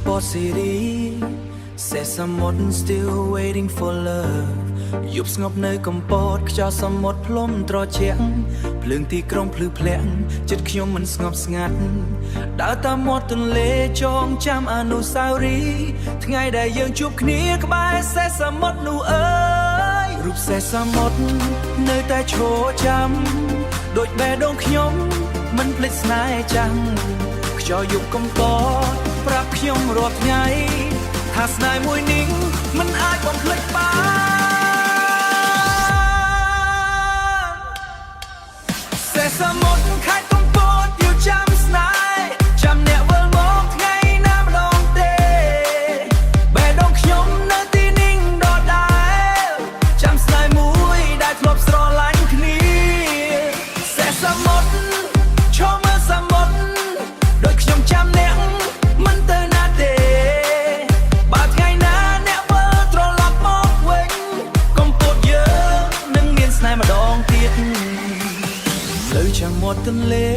Pot City Sesame still waiting for love យប់ស្ងប់នៅកំពតខ្យល់សមុទ្រផ្លុំត្រជាក់ភ្លើងទីក្រុងភ្លឺភ្លាក់ចិត្តខ្ញុំមិនស្ងប់ស្ងាត់ដើរតាមមាត់ទន្លេចងចាំអនុស្សាវរីយ៍ថ្ងៃដែលយើងជួបគ្នាក្បែរសេះសមុទ្រនោះអើយរូបសេះសមុទ្រនៅតែឈរចាំដូចបេះដូងខ្ញុំមិនភ្លេចស្នេហ៍ចាំងខ្យល់យប់កំពតប្រាប់ខ្ញុំរាល់ថ្ងៃថាស្នេហ៍មួយនេះមិនអាចបំភ្លេចបានសេះសមុទ្រខេត្តកំពតយល់ចាំស្នេហ៍ចាំអ្នកវិលមកថ្ងៃណាម្ដងទេបេះដូងខ្ញុំនៅទីនេះដដែលចាំស្នេហ៍មួយដែលធ្លាប់ស្រឡាញ់គ្នាសេះសមុទ្រឈរមើលសមុទ្រដូចខ្ញុំចាំអ្នកមិនទៅណាទេបើថ្ងៃណាអ្នកវិលត្រឡប់មកវិញកំពតយើងនឹងមានស្នេហ៍ម្ដងទៀតលើចាំមាត់ទន្លេ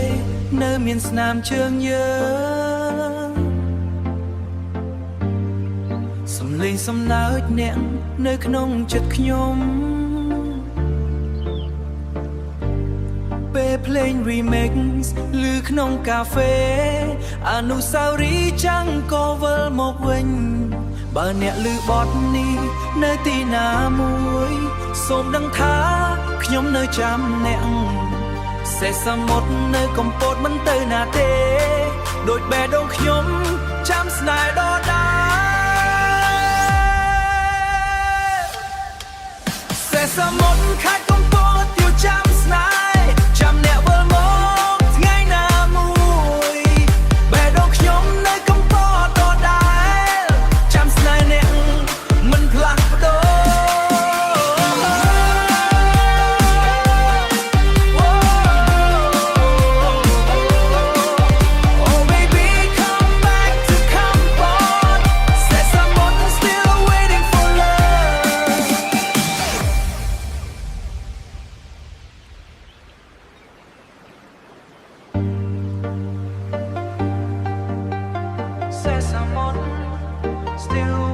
នៅមានស្នាមជើងយើងសំលេងសំណើចអ្នកនៅក្នុងចិត្តខ្ញុំពេលភ្លេង remix ឮក្នុងកាហ្វេអនុស្សាវរីយ៍ចាំងក៏វិលមកវិញបើអ្នកឮបទនេះនៅទីណាមួយសូមដឹងថាខ្ញុំនៅចាំអ្នកសេះសមុទ្រនៅកំពតមិនទៅណាទេដូចបេះដូងខ្ញុំចាំស្នេហ៍ដដែលសេះសមុទ្រខេត្តកំពតយល់ចាំស្នេហ៍ចាំអ្នកវិលមកថ្ងៃណាមួយបេះដូងខ្ញុំនៅកំពតដដែលចាំស្នេហ៍អ្នកមិនផ្លាស់ប្ដូរSesame, still